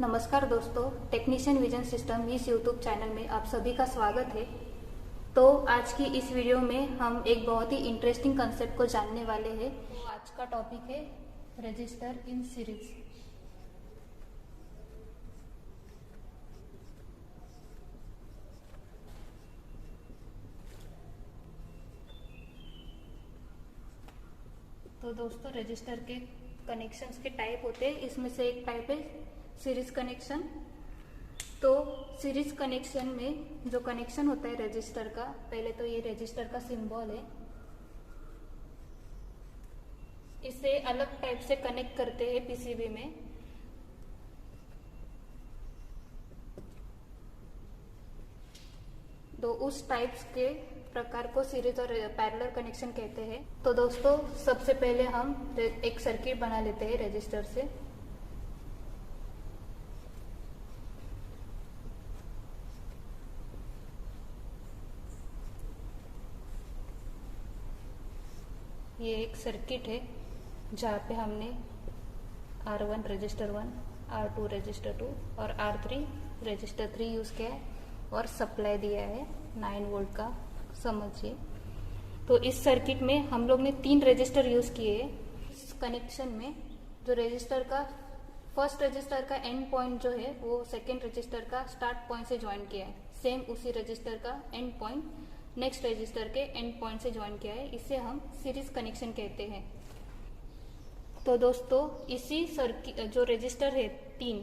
नमस्कार दोस्तों, technician vision system इस यूट्यूब चैनल में आप सभी का स्वागत है। तो आज की इस वीडियो में हम एक बहुत ही इंटरेस्टिंग कंसेप्ट को जानने वाले हैं। तो आज का टॉपिक है रजिस्टर इन सीरीज। तो दोस्तों, रजिस्टर के कनेक्शंस के टाइप होते हैं। इसमें से एक टाइप है सीरीज कनेक्शन। तो सीरीज कनेक्शन में जो कनेक्शन होता है रजिस्टर का, पहले तो ये रजिस्टर का सिंबल है, इसे अलग टाइप से कनेक्ट करते हैं पीसीबी में। तो उस टाइप्स के प्रकार को सीरीज और पैरेलल कनेक्शन कहते हैं। तो दोस्तों, सबसे पहले हम एक सर्किट बना लेते हैं रजिस्टर से। ये एक सर्किट है जहाँ पे हमने R1 रजिस्टर 1, R2 रजिस्टर 2 और R3 रजिस्टर 3 यूज किया है और सप्लाई दिया है 9 वोल्ट का, समझिए। तो इस सर्किट में हम लोग ने 3 रजिस्टर यूज किए हैं। इस कनेक्शन में जो रजिस्टर का फर्स्ट रजिस्टर का एंड पॉइंट जो है वो सेकेंड रजिस्टर का स्टार्ट पॉइंट से ज्वाइन किया है। सेम उसी रजिस्टर का एंड पॉइंट नेक्स्ट रजिस्टर के एंड पॉइंट से ज्वाइन किया है। इसे हम सीरीज कनेक्शन कहते हैं। तो दोस्तों, इसी सर्किट जो रजिस्टर है 3,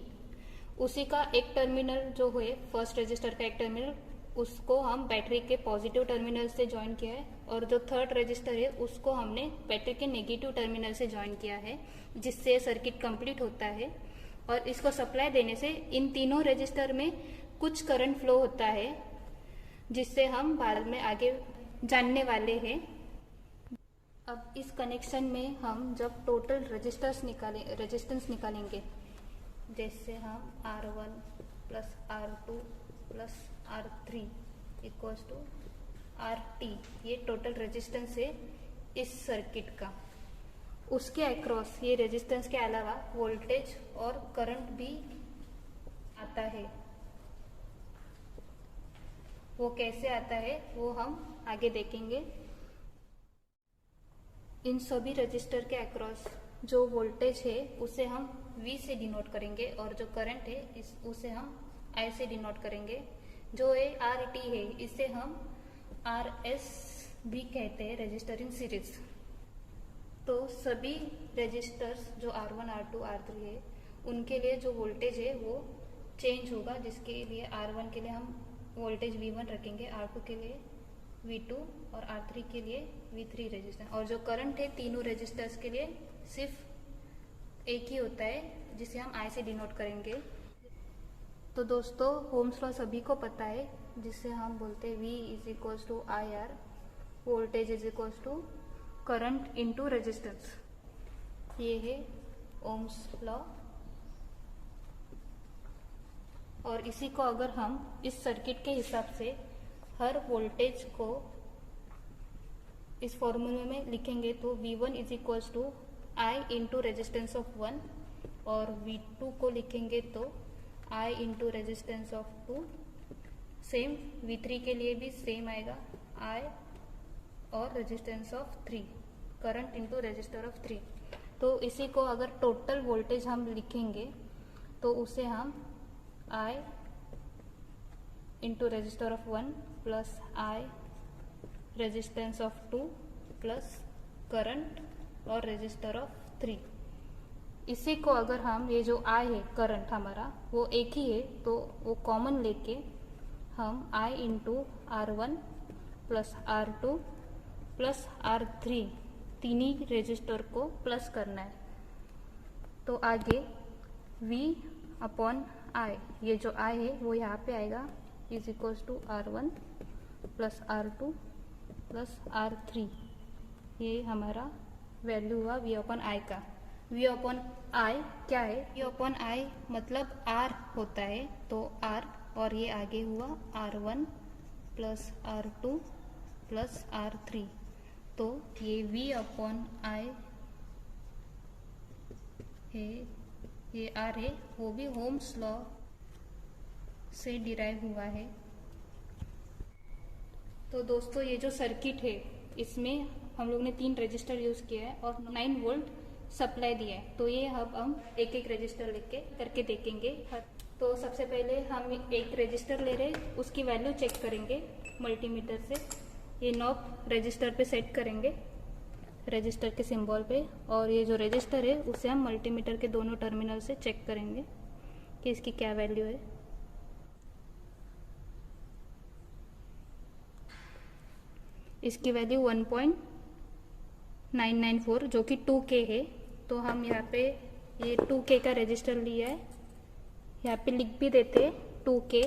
उसी का एक टर्मिनल जो है फर्स्ट रजिस्टर का एक टर्मिनल, उसको हम बैटरी के पॉजिटिव टर्मिनल से ज्वाइन किया है, और जो थर्ड रजिस्टर है उसको हमने बैटरी के नेगेटिव टर्मिनल से ज्वाइन किया है, जिससे सर्किट कंप्लीट होता है। और इसको सप्लाई देने से इन तीनों रजिस्टर में कुछ करंट फ्लो होता है, जिससे हम बाद में आगे जानने वाले हैं। अब इस कनेक्शन में हम जब टोटल रेजिस्टेंस निकालेंगे, जैसे हम R1 plus R2 plus R3 equals to RT, ये टोटल रेजिस्टेंस है इस सर्किट का। उसके अक्रॉस ये रेजिस्टेंस के अलावा वोल्टेज और करंट भी आता है। वो कैसे आता है वो हम आगे देखेंगे। इन सभी रजिस्टर के अक्रॉस जो वोल्टेज है उसे हम V से डिनोट करेंगे, और जो करंट है उसे हम I से डिनोट करेंगे। जो ये RT है इसे हम RS भी कहते हैं, रजिस्टर इन सीरीज। तो सभी रजिस्टर्स जो R1, R2, R3 है, उनके लिए जो वोल्टेज है वो चेंज होगा, जिसके लिए R1 के लिए हम वोल्टेज V1 रखेंगे, R2 के लिए V2 और R3 के लिए V3 रजिस्टर। और जो करंट है तीनों रजिस्टर्स के लिए सिर्फ एक ही होता है, जिसे हम I से डिनोट करेंगे। तो दोस्तों, ओम्स लॉ सभी को पता है, जिससे हम बोलते हैं V is equals to IR, voltage is equals to current into resistance. ये है ओम्स लॉ। और इसी को अगर हम इस सर्किट के हिसाब से हर वोल्टेज को इस फॉर्मूले में लिखेंगे तो V1 is equals to I into resistance of 1, और V2 को लिखेंगे तो I into resistance of 2। Same V3 के लिए भी सेम आएगा, I और resistance of 3, current into resistor of 3। तो इसी को अगर टोटल वोल्टेज हम लिखेंगे तो उसे हम I into resistor of 1 plus I resistance of 2 plus current और रेजिस्टर ऑफ 3। इसी को अगर हम ये जो I है करंट हमारा वो एक ही है, तो वो कॉमन लेके हम I into R1 plus R2 plus R3 तीनों रेजिस्टर को प्लस करना है। तो आगे V अपॉन I, ये जो I है वो यहाँ पे आएगा, is equals to R1 plus R2 plus R3। ये हमारा वैल्यू हुआ V अपॉन I का। V अपॉन I क्या है? V अपॉन I मतलब R होता है, तो R, और ये आगे हुआ R1 plus R2 plus R3। तो ये V अपॉन I है ये आर है वो भी ओम्स लॉ से डिराइव हुआ है। तो दोस्तों ये जो सर्किट है इसमें हम लोग ने 3 रजिस्टर यूज किया है और 9 वोल्ट सप्लाई दिया है। तो ये अब हम एक एक रजिस्टर लेके करके देखेंगे। तो सबसे पहले हम एक रजिस्टर ले रहे हैं, उसकी वैल्यू चेक करेंगे मल्टीमीटर से। ये नॉब रजिस्टर पे सेट करेंगे, रजिस्टर के सिंबल पे, और ये जो रजिस्टर है उसे हम मल्टीमीटर के दोनों टर्मिनल से चेक करेंगे कि इसकी क्या वैल्यू है। इसकी वैल्यू 1.994 जो कि 2K है। तो हम यहाँ पे ये 2K का रजिस्टर लिया है, यहाँ पे लिख भी देते हैं 2K।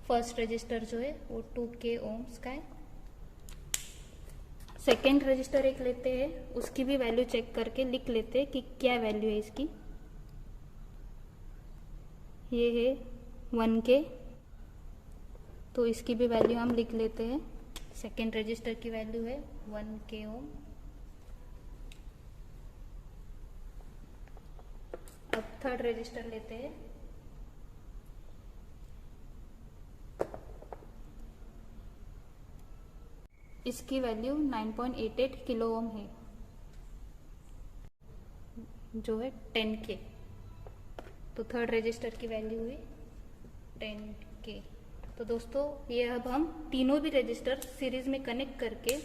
फर्स्ट रजिस्टर जो है वो 2K ओम्स का है। सेकेंड रजिस्टर एक लेते हैं, उसकी भी वैल्यू चेक करके लिख लेते हैं कि क्या वैल्यू है इसकी। ये है 1K, तो इसकी भी वैल्यू हम लिख लेते हैं। सेकेंड रजिस्टर की वैल्यू है 1K ओम। अब थर्ड रजिस्टर लेते हैं, इसकी वैल्यू 9.88 किलो ओम है जो है 10K। तो थर्ड रजिस्टर की वैल्यू हुई 10K। तो दोस्तों ये अब हम तीनों भी रजिस्टर सीरीज में कनेक्ट करके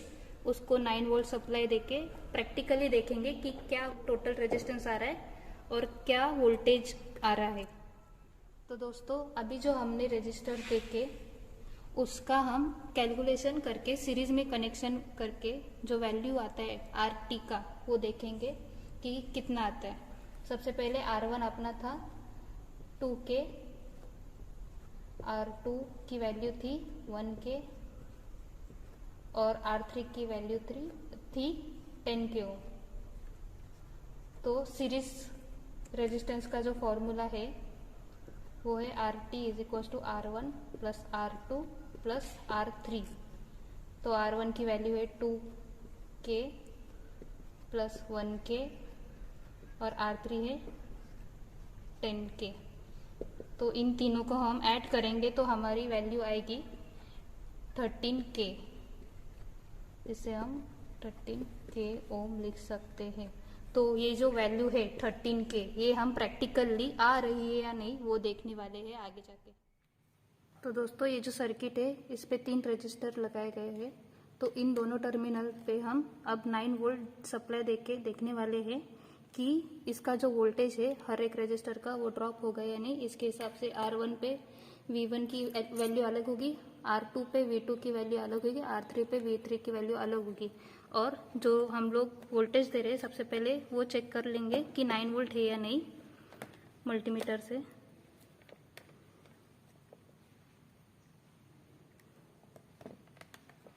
उसको 9 वोल्ट सप्लाई देके प्रैक्टिकली देखेंगे कि क्या टोटल रेजिस्टेंस आ रहा है और क्या वोल्टेज आ रहा है। तो दोस्तों अभी जो हमने रजिस्टर देके उसका हम कैलकुलेशन करके सीरीज में कनेक्शन करके जो वैल्यू आता है RT का वो देखेंगे कि कितना आता है। सबसे पहले R1 अपना था 2K, R2 की वैल्यू थी 1K और R3 की वैल्यू थी 10K ओम। तो सीरीज रेजिस्टेंस का जो फॉर्मूला है वो है RT is equal to R1 plus R2 plus R3। तो R1 की वैल्यू है 2K प्लस 1K और R3 है 10K। तो इन तीनों को हम ऐड करेंगे तो हमारी वैल्यू आएगी 13K। इसे हम 13K ओम लिख सकते हैं। तो ये जो वैल्यू है 13K ये हम प्रैक्टिकली आ रही है या नहीं वो देखने वाले हैं आगे जाके। तो दोस्तों ये जो सर्किट है इस पे 3 रजिस्टर लगाए गए हैं। तो इन दोनों टर्मिनल पे हम अब 9 वोल्ट सप्लाई देके देखने वाले हैं कि इसका जो वोल्टेज है हर एक रजिस्टर का वो ड्रॉप होगा या नहीं। इसके हिसाब से R1 पे V1 की वैल्यू अलग होगी, R2 पे V2 की वैल्यू अलग होगी, R3 पे V3 की वैल्यू अलग होगी। और जो हम लोग वोल्टेज दे रहे हैं सबसे पहले वो चेक कर लेंगे कि 9 वोल्ट है या नहीं मल्टीमीटर से।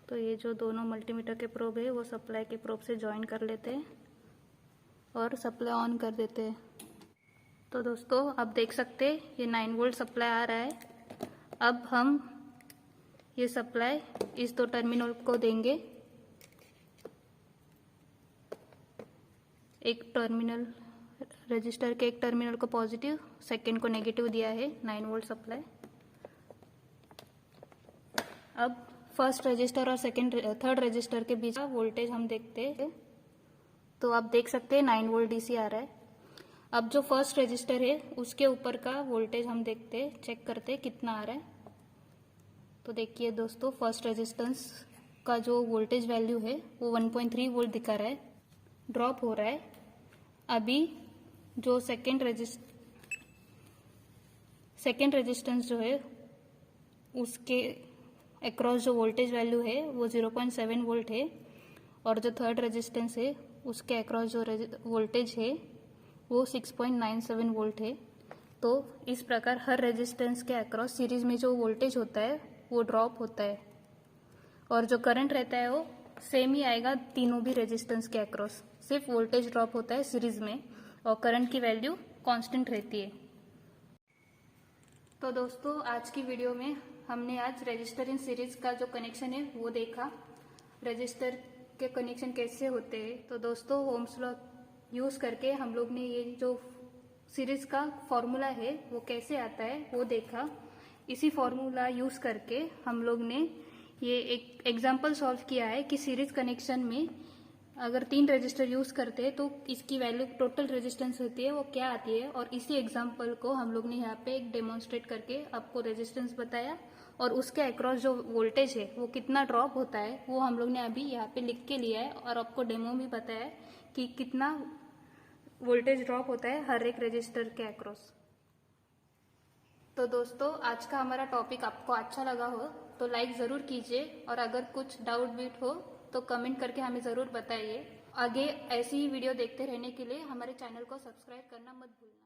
तो ये जो दोनों मल्टीमीटर के प्रोब है वो सप्लाई के प्रोब से ज्वाइन कर लेते हैं और सप्लाई ऑन कर देते हैं। तो दोस्तों अब देख सकते हैं ये 9 वोल्ट सप्लाई आ रहा है। अब हम ये सप्लाई इस 2 टर्मिनल को देंगे। एक टर्मिनल रजिस्टर के एक टर्मिनल को पॉजिटिव, सेकेंड को नेगेटिव दिया है 9 वोल्ट सप्लाई। अब फर्स्ट रजिस्टर और थर्ड रजिस्टर के बीच का वोल्टेज हम देखते हैं। तो आप देख सकते हैं 9 वोल्ट DC आ रहा है। अब जो फर्स्ट रजिस्टर है उसके ऊपर का वोल्टेज हम देखते हैं, चेक करते हैं कितना आ रहा है। तो देखिए दोस्तों फर्स्ट रेजिस्टेंस का जो वोल्टेज वैल्यू है वो 1.3 वोल्ट दिखा रहा है, ड्रॉप हो रहा है। अभी जो सेकेंड रेजिस्टेंस जो है उसके अक्रॉस जो वोल्टेज वैल्यू है वो 0.7 वोल्ट है और जो थर्ड रेजिस्टेंस है उसके अक्रॉस जो वोल्टेज है वो 6.97 वोल्ट है। तो इस प्रकार हर रेजिस्टेंस के अक्रॉस सीरीज में जो वोल्टेज होता है वो ड्रॉप होता है और जो करंट रहता है वो सेम ही आएगा तीनों भी रेजिस्टेंस के अक्रॉस। सिर्फ वोल्टेज ड्रॉप होता है सीरीज में और करंट की वैल्यू कांस्टेंट रहती है। तो दोस्तों आज की वीडियो में हमने आज रजिस्टर इन सीरीज का जो कनेक्शन है वो देखा, रजिस्टर के कनेक्शन कैसे होते हैं। तो दोस्तों ओम्स लॉ यूज करके हम लोग ने ये जो सीरीज का फॉर्मूला है वो कैसे आता है वो देखा। इसी फॉर्मूला यूज करके हम लोग ने ये एक एग्जाम्पल सॉल्व किया है कि सीरीज कनेक्शन में अगर 3 रजिस्टर यूज करते हैं तो इसकी वैल्यू टोटल रेजिस्टेंस होती है वो क्या आती है। और इसी एग्जाम्पल को हम लोग ने यहाँ पे एक डेमोन्स्ट्रेट करके आपको रेजिस्टेंस बताया और उसके अक्रॉस जो वोल्टेज है वो कितना ड्रॉप होता है वो हम लोग ने अभी यहाँ पे लिख के लिया है और आपको डेमो भी बताया है कि कितना वोल्टेज ड्रॉप होता है हर एक रजिस्टर के अक्रॉस। तो दोस्तों आज का हमारा टॉपिक आपको अच्छा लगा हो तो लाइक जरूर कीजिए और अगर कुछ डाउट बीट हो तो कमेंट करके हमें जरूर बताइए। आगे ऐसी ही वीडियो देखते रहने के लिए हमारे चैनल को सब्सक्राइब करना मत भूलना।